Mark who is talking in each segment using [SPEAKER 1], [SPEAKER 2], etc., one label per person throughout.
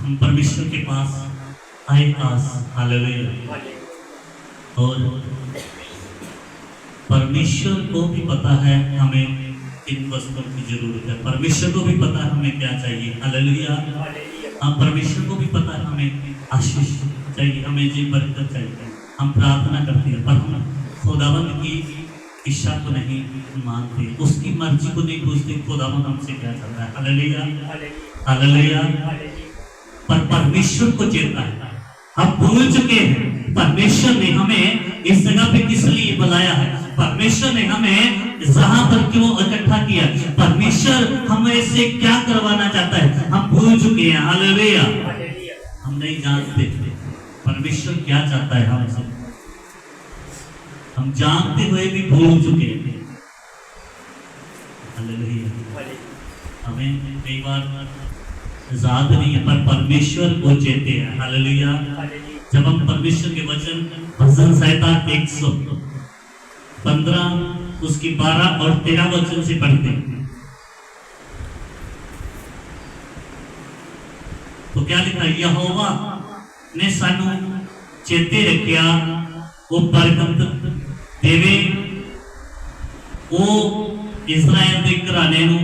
[SPEAKER 1] हम परमेश्वर के पास आए पास, हालेलुया। और परमेश्वर को भी पता है हमें किन वस्तुओं की जरूरत है, परमेश्वर को भी पता है हमें क्या चाहिए, हालेलुया। हम परमेश्वर को भी पता है हमें आशीष चाहिए, हमें जी बरकत चाहिए। हम प्रार्थना करते हैं पर हम खुदावंद की इच्छा को नहीं मानते, उसकी मर्जी को नहीं पूछते, खुदावंद हमसे क्या चाह रहा है, हालेलुया हालेलुया। पर परमेश्वर को चेता है, हम भूल चुके हैं परमेश्वर ने हमें इस जगह पे किस लिए बुलाया है, परमेश्वर ने हमें जहां पर क्यों इकट्ठा किया, परमेश्वर हमें से क्या करवाना चाहता है, हम भूल चुके हैं, हालेलुया। हम नहीं जानते परमेश्वर क्या चाहता है हमसे, हम जानते हुए भी भूल चुके हैं, हालेलुया। हमें कई बार याद नहीं है पर परमेश्वर को चेते हैं, हालेलुया। जब हम परमेश्वर के वचन भजन संहिता 115 उसकी 12 और 13 वचन से पढ़ते हैं तो क्या लिखा, यहोवा ने सानू चेते रखिया वो बरकत देवे, वो इस्राएल के घराने नू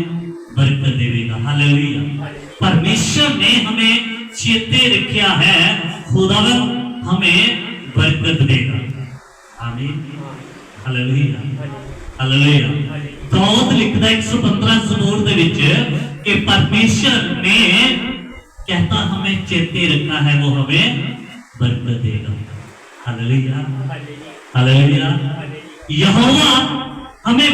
[SPEAKER 1] बरकत देवेगा, हालेलुया। परमेश्वर ने हमें चेते रखिया है, खुदावंद हमें बरकत देगा, आमीन, हालेलुया हालेलुया। दाऊद लिखदा 115 ज़बूर दे विच कि परमेश्वर ने कहता हमें चेते रखा है, वो हमें बरकत देगा, हालेलुया हालेलुया। यहोवा हमें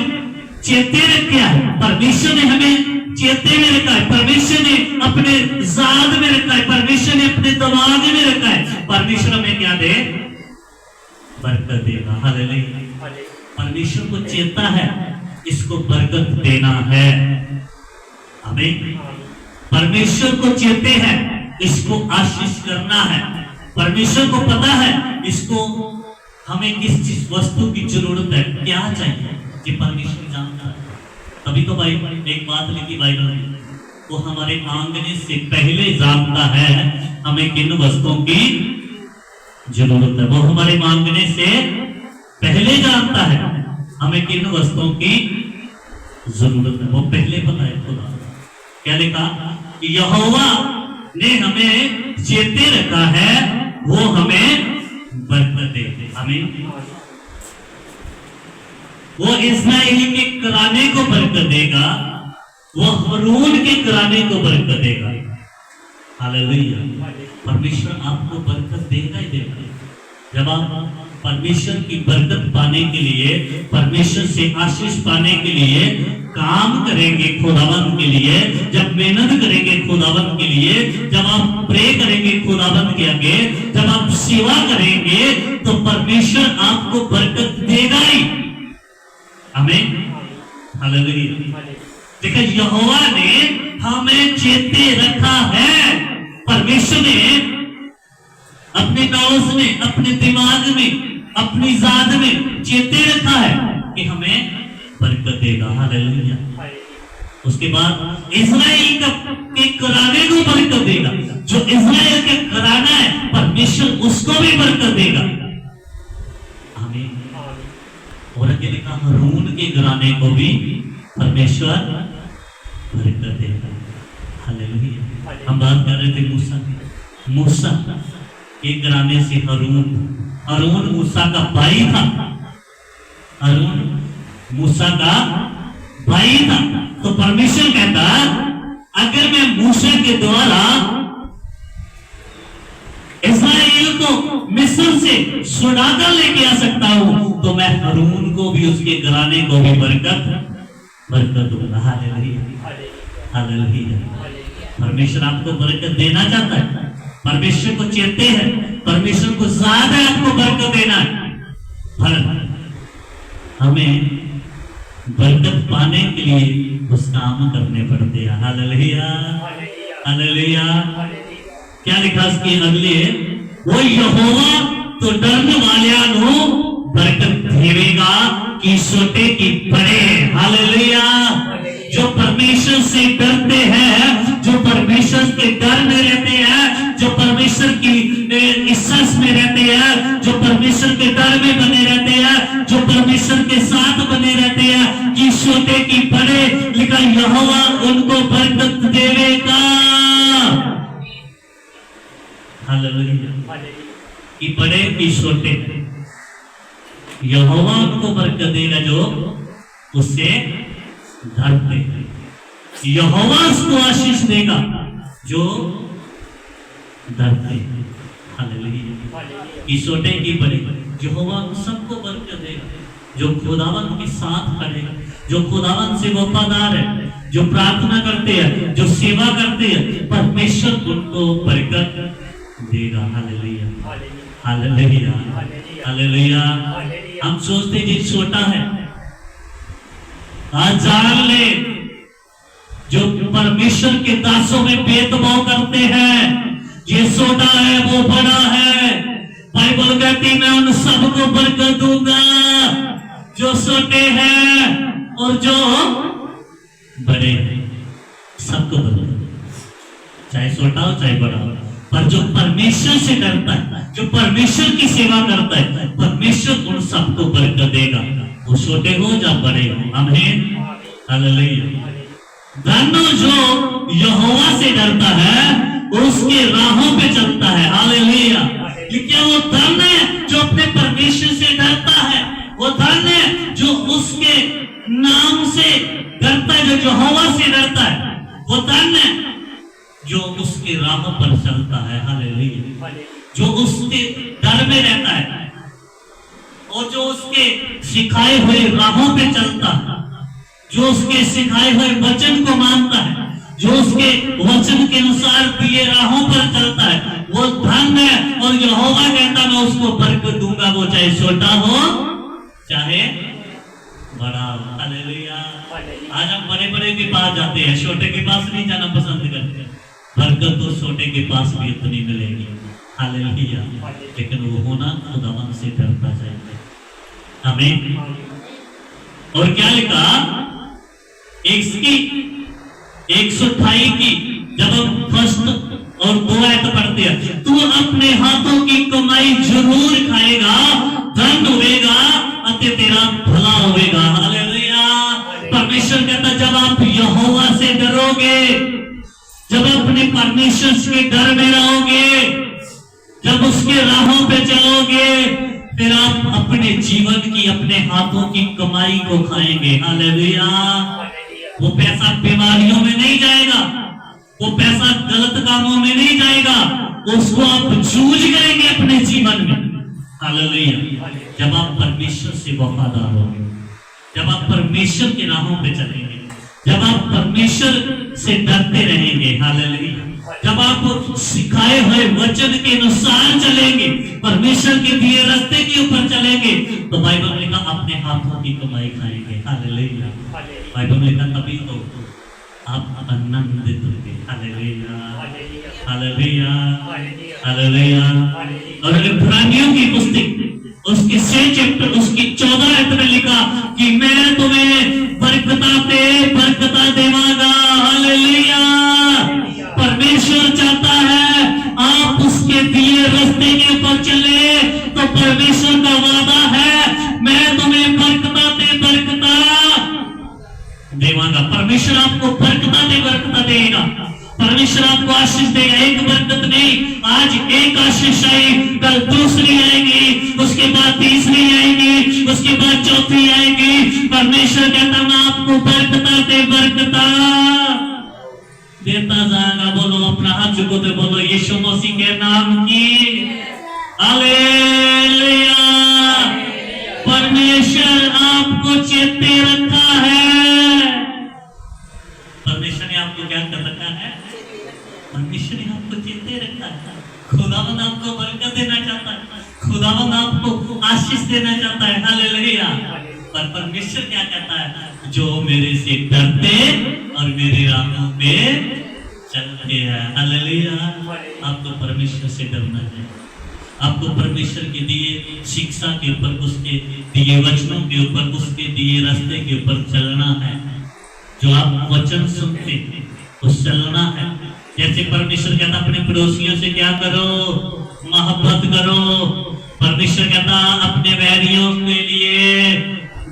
[SPEAKER 1] चेते रखा है, परमेश्वर ने हमें चेते में रखा है, परमेश्वर ने अपने याद में रखा है, परमेश्वर ने अपने दिमाग में रखा है, परमेश्वर हमें क्या दे, बरकत देगा, हालेलुया। परमेश्वर को चेता है इसको बरकत देना है, हमें परमेश्वर को चेते हैं इसको आशीष करना है, परमेश्वर को पता है इसको हमें किस चीज वस्तु की जरूरत है, क्या चाहिए, ये परमेश्वर जानता है। तभी तो भाई एक बात लिखी बाइबल में, वो हमारे मांगने से पहले जानता है हमें किन वस्तुओं की जरूरत है, वो हमारे मांगने से पहले जानता है हमें किन वस्तुओं की जरूरत है, वो पहले पता है खुदा। क्या लिखा, यहोवा ने हमें चेते रखा है, वो हमें बरकत दे, आमीन। वो इस्राएली के घराने को बरकत देगा, वो हारून के घराने को बरकत देगा, हालेलुया। परमेश्वर आपको बरकत देगा ही देगा। जब आप परमेश्वर की बरकत पाने के लिए, परमेश्वर से आशीष पाने के लिए काम करेंगे खुदावंद के लिए, जब मेहनत करेंगे खुदावंद के लिए, जब आप प्रे करेंगे खुदावंद के आगे, जब आप सेवा करेंगे तो परमेश्वर आपको बरकत देगा ही, आमीन, हालेलुया। देखिए यहोवा ने हमें चेते रखा है, परमेश्वर ने अपने नौस में, अपने दिमाग में, अपनी जात में चेते रखा है कि हमें बरकत देगा, हालेलुया। उसके बाद इस्राएल के घराने को बरकत देगा, जो इस्राएल का घराना है परमेश्वर उसको भी बरकत देगा, आमीन। और आगे लिखा हारून के घराने को भी परमेश्वर बरकत देगा, हालेलुया। हम बात कर रहे थे मूसा के घराने से हारून मूसा का भाई था, हारून मूसा का भाई था। तो परमेश्वर कहता अगर मैं मूसा के द्वारा इस्राएल को मिस्र से छुड़ाकर लेके आ सकता हूं तो मैं हारून को भी, उसके घराने को भी बरकत दूंगा, हालेलुया हालेलुया। परमेश्वर आपको बरकत देना चाहता है, परमेश्वर को चेते हैं, परमेश्वर को ज्यादा आपको बरकत देना है, पर हमें बरकत पाने के लिए कुछ काम करने पड़ते हैं, हालेलुया हालेलुया। क्या लिखा इसके अगले, वो यहोवा तो डरने वालियां नु बरकत देवेगा कि छोटे की बड़े, हालेलुया। जो परमेश्वर से डरते हैं, जो परमेश्वर के डर में रहते हैं, घर में बने रहते हैं, जो परमेश्वर के साथ बने रहते हैं, कि छोटे की बड़े, लिखा यहोवा उनको बरकत देवेगा। हालेलुया। कि बड़े की छोटे, यहोवा उनको बरकत देगा जो उससे डरते हैं। यहोवा उसको आशीष देगा जो डरते हैं। हालेलुया। कि छोटे की बड़े, यहोवा सबको बरकत देगा जो खुदावन के साथ खड़ेगा, जो खुदावन से वफादार है, जो प्रार्थना करते हैं, जो सेवा करते हैं, परमेश्वर उनको बरकत देगा। हालेलुया, हालेलुया, हालेलुया। हम सोचते जी छोटा है, आज जान ले जो परमेश्वर के दासों में भेदभाव करते हैं, ये छोटा है वो बड़ा है, बाइबल कहती मैं उन सबको बरकत दूंगा जो छोटे हैं और जो बड़े हैं, सबको बरकत, चाहे छोटा हो चाहे बड़ा हो। पर जो परमेश्वर से डरता है, जो परमेश्वर की सेवा करता है, परमेश्वर उन सबको बरकत देगा, वो छोटे हो या बड़े हो। आमीन, हालेलुया। धन्य जो यहोवा से डरता है, उसके राहों पे चलता है। हालेलुया। लेकिन वो धन्य है जो अपने परमेश्वर से डरता है, वो धन्य है जो उसके नाम से डरता है, जो यहोवा से डरता है, वो धन्य है जो उसके राहों पर चलता है। हालेलुया। जो उसके डर में रहता है और जो उसके सिखाए हुए राहों पे चलता है, जो उसके सिखाए हुए वचन को मानता है, जो उसके वचन के अनुसार दिए राहों पर चलता है, वो धन्य है। और यहोवा कहता मैं उसको बरकत दूंगा, वो चाहे छोटा हो चाहे बड़ा हो। हालेलुया। आज हम बड़े बड़े के पास जाते हैं, छोटे के पास नहीं जाना पसंद करते। बरकत तो छोटे के पास भी इतनी मिलेगी। हालेलुया। लेकिन वो होना खुदावन से डरना चाहिए। आमीन। और क्या लिखा 128 की जब हम फर्स्ट और 2 आयत पढ़ते हैं, तू अपने हाथों की कमाई जरूर खाएगा, धन होएगा अति तेरा भला होएगा। हालेलुया। परमेश्वर कहता जब आप यहोवा से डरोगे, जब अपने परमेश्वर के डर में रहोगे, जब उसके राहों पे चलोगे, फिर आप अपने जीवन की, अपने हाथों की कमाई को खाएंगे। हालेलुया। वो पैसा बीमारियों में नहीं जाएगा, वो पैसा गलत कामों में नहीं जाएगा, उसको आप जूझ करेंगे अपने जीवन में। हालेलुया। जब आप परमेश्वर से वफादार होंगे, जब आप परमेश्वर के राहों पे चलेंगे, जब आप परमेश्वर से डरते रहेंगे। हालेलुया। जब आप सिखाए हुए वचन के अनुसार चलेंगे, परमेश्वर के दिए रास्ते के ऊपर चलेंगे, तो बाइबल में लिखा अपने हाथों की कमाई खाएंगे। हालेलुया। बाइबल में लिखा तभी तो आप आनंदित होंगे। हालेलुया, हालेलुया, हालेलुया। और इब्रानियों की पुस्तक उसके 6 चैप्टर उसकी 14 आयत में लिखा कि मैं तुम्हें बरकता देवागा। हालेलुया। परमेश्वर चाहता है आप उसके दिए रास्ते के ऊपर चले, तो परमेश्वर का वादा है मैं तुम्हें बरकता देवागा। परमेश्वर आपको बरकता देगा, परमेश्वर आपको आशीष देगा। एक बरकत नहीं, आज एक आशीष आई, कल दूसरी आएगी, उसके बाद तीसरी आएगी, उसके बाद चौथी आएगी। परमेश्वर कहता मैं आपको बरकता देता जाएगा। बोलो अपना हाथ झुकोते बोलो यीशु मसीह के नाम की हालेलुया। परमेश्वर आपको चेते रखा है। परमेश्वर ने आपको क्या कर रखा है? परमेश्वर ने आपको चेते रखा है। खुदावंद आपको बरकत देना चाहता है, खुदावंद आपको आशीष देना चाहता है। हालेलुया। पर परमेश्वर क्या कहता है? जो मेरे से डरते और मेरे राहों पे चलते हैं। हालेलुया। आपको परमेश्वर से डरना है, आपको परमेश्वर के दिए शिक्षा के ऊपर, उसके दिए वचनों के ऊपर, उसके दिए रास्ते के ऊपर चलना है। जो आप वचन सुनते उस चलना है। जैसे परमेश्वर कहता अपने पड़ोसियों से क्या करो? मोहब्बत करो। परमेश्वर कहता अपने वैरियों के लिए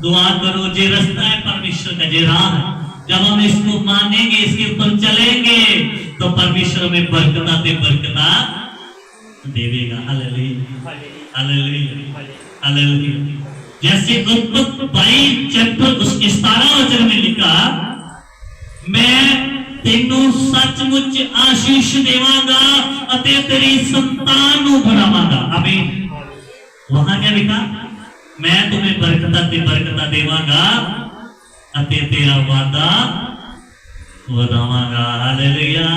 [SPEAKER 1] दुआ करो। जे रास्ता है परमेश्वर का, जे राह है, जब हम इसको मानेंगे, इसके ऊपर चलेंगे तो परमेश्वर हमें बरकता दे बरकता देवेगा। हालेलुया हालेलुया हालेलुया। जैसे उत्पत्ति 22 चैप्टर उसके 17 वचन में लिखा, मैं तेनू सचमुच आशीष देवांगा अते तेरी संतान को बढ़ावांगा। आमीन। वहां क्या लिखा? मैं तुम्हें बरकता देवांगा अते तेरा वादा बढ़ावांगा। हालेलुया।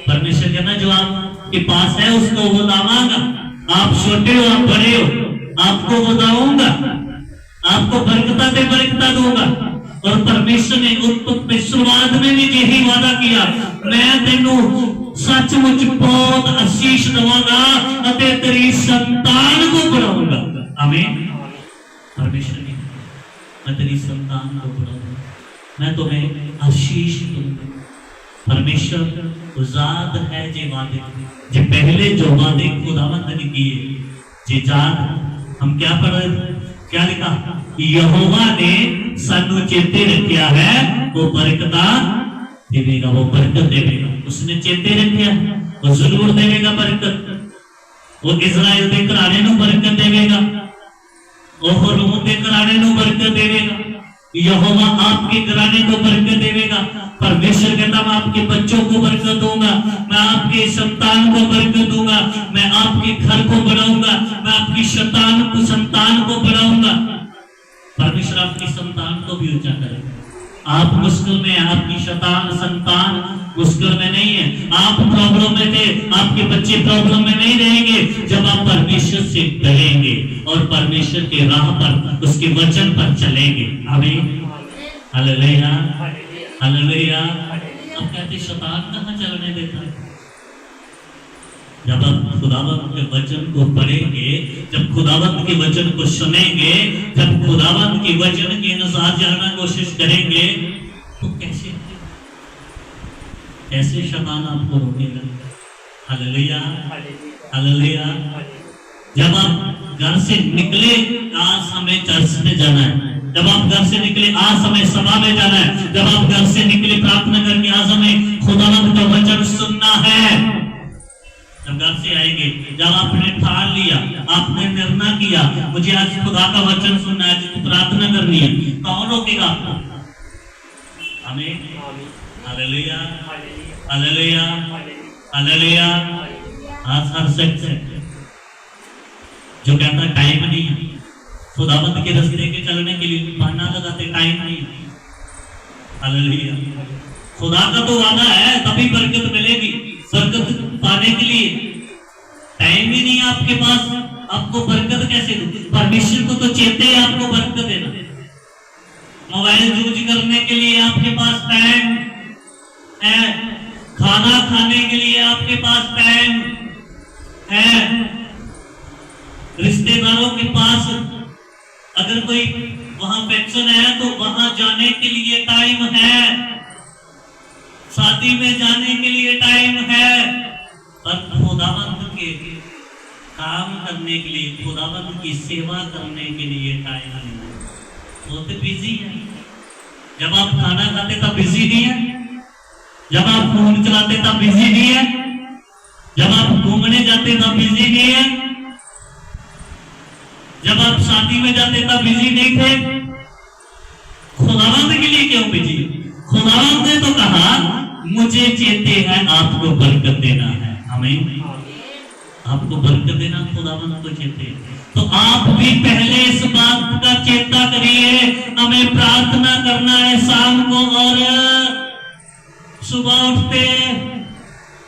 [SPEAKER 1] परमेश्वर कहना जो आपके पास है उसको बढ़ावांगा। आप छोटे हो, आप बड़े हो, आपको बढ़ाऊंगा, आपको बरकता दूंगा। और परमेश्वर ने उत्पत्ति में शुरुआत में भी यही वादा किया, मैं तेनू सचमुच बहुत आशीष दूंगा अते तेरी संतान को बढ़ाऊंगा। आमीन। परमेश्वर ने मैं तेरी संतान को बढ़ाऊंगा, मैं तुम्हें आशीष दूंगा। परमेश्वर उजाद है जे वादे, जे पहले जो वादे खुदावंद ने किए, जे जान हम क्या पढ़ रहे थे, क्या लिखा? यहोवा ने सानू चेते रखा है, वो बरकता देवेगा, वो बरकत देवेगा। उसने चेते रखा, वो जरूर देवेगा बरकत। वो इजराइल के घराने नू बरकत देवेगा, वो रूह के घराने नू बरकत देवेगा। यहोवा आपके घराने को बरकत देवेगा। परमेश्वर कहता मैं आपके बच्चों को बरकत दूंगा, मैं आपके संतान को बरकत दूंगा, मैं आपके घर को बढ़ाऊंगा, मैं आपकी संतान को बढ़ाऊंगा। परमेश्वर आपकी संतान को भी ऊंचा करेगा। आप मुश्किल में, आपकी संतान मुश्किल में नहीं है। आप प्रॉब्लम में थे, आपके बच्चे प्रॉब्लम में नहीं रहेंगे जब आप परमेश्वर से डरेंगे और परमेश्वर के राह पर, उसके वचन पर चलेंगे। आमीन। Hallelujah hallelujah. अब कहते शैतान कहाँ चलने देता है? जब आप खुदावंत के वचन को पढ़ेंगे, जब खुदावंत के वचन को सुनेंगे, जब खुदावंत के वचन के अनुसार जाना कोशिश करेंगे तो कैसे शैतान आपको रोकेगा? Hallelujah hallelujah. जब आप घर से निकले, आज हमें चर्च में जाना है। जब आप घर से निकले, आज हमें सभा में जाना है। जब आप घर से निकले प्रार्थना करके, आज हमें खुदावंत का वचन सुनना है। जब घर से आएंगे, जब आपने ठान लिया, आपने निर्णय किया मुझे आज खुदा का वचन सुनना है, प्रार्थना करनी है, कौन रोकेगा आपको? आमीन। हालेलुया हालेलुया हालेलुया। आज हर शख्स जो कहता है टाइम नहीं है, खुदावंत के रास्ते के चलने के लिए बहाना लगाते, टाइम नहीं। हालेलुया। खुदा का तो वादा है तभी बरकत मिलेगी। बरकत पाने के लिए टाइम ही नहीं है आपके पास, आपको बरकत कैसे दो? परमेश्वर को तो चेते है आपको बरकत देना। मोबाइल यूज करने के लिए आपके पास टाइम है, खाना खाने के लिए आपके पास टाइम है, रिश्तेदारों के पास अगर कोई वहां फंक्शन है तो वहां जाने के लिए टाइम है, शादी में जाने के लिए टाइम है, पर खुदावंत के काम करने के लिए, खुदावंत की सेवा करने के लिए टाइम नहीं है। वो तो बिजी है। जब आप खाना खाते तब बिजी नहीं है, जब आप फोन चलाते तब बिजी नहीं है, जब आप घूमने जाते तब बिजी नहीं है, जब आप शादी में जाते तब बिजी नहीं थे। खुदावंत के लिए क्यों बिजी? खुदावंत ने तो कहा मुझे चेते हैं आपको बरकत देना है। आमीन। आपको बरकत देना खुदावंत को चेते। तो आप भी पहले इस बात का चेता करिए, हमें प्रार्थना करना है शाम को और सुबह उठते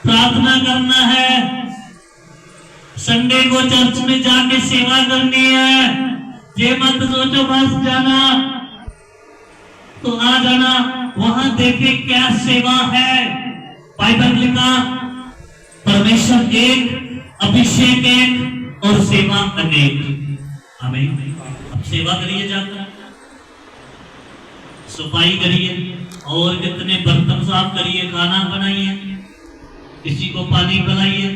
[SPEAKER 1] प्रार्थना करना है, संडे को चर्च में जाके सेवा करनी है। ये मत सोचो बस जाना तो आ जाना, वहां देखे क्या सेवा है। बाइबल लिखा परमेश्वर एक, अभिषेक एक और सेवा अनेक। आमीन। अब सेवा करिए, जाकर सफाई करिए और कितने बर्तन साफ करिए, खाना बनाइए, किसी को पानी पिलाइए,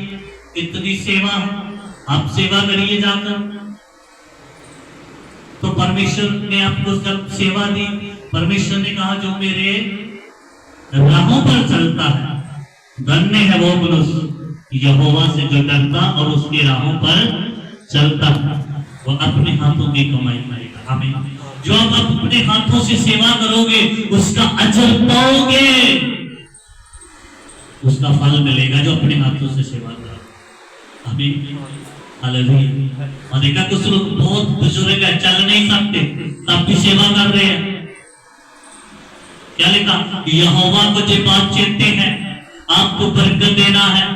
[SPEAKER 1] इतनी सेवा। आप सेवा करिए जाकर। तो परमेश्वर ने आपको जब सेवा दी, परमेश्वर ने कहा जो मेरे राहों पर चलता है, धन्य है वो मनुष्य यहोवा से जो डरता और उसके राहों पर चलता, वो अपने हाथों की कमाई करेगा। हमें जो आप अपने हाथों से सेवा करोगे उसका अजर पाओगे, उसका फल मिलेगा जो अपने हाथों से सेवा करो। हमें हालेलुया। और देखा कुछ लोग बहुत बुजुर्ग है, चल नहीं सकते, तब भी सेवा कर रहे हैं। क्या लिखा? यहोवा को जो बात चेते हैं आपको बरकत देना है,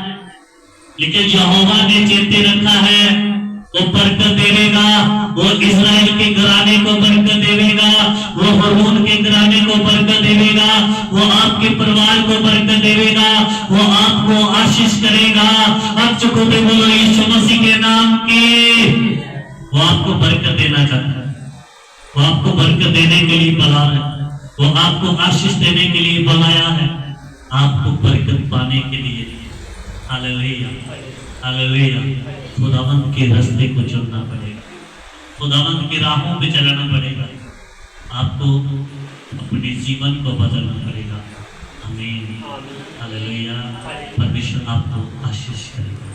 [SPEAKER 1] लेकिन यहोवा ने चेते रखा है वो बरकत देगा। वो इस्राएल के घराने को बरकत देगा, वो हारून के घराने को बरकत देगा, वो आपके परिवार को बरकत देगा, वो आपको आशीष करेगा। आप चुको पे बोलो यीशु मसीह के नाम की। वो आपको बरकत देना चाहता है, वो आपको बरकत देने के लिए बुला है, वो आपको आशीष देने के लिए बुलाया है, आपको बरकत पाने के लिए। Hallelujah, hallelujah. खुदावंत के रास्ते को चुनना पड़ेगा, खुदावंत की राहों पे चलना पड़ेगा, आपको अपने जीवन को बदलना पड़ेगा। आमीन, हालेलुया। परमेश्वर आपको आशीष करेगा।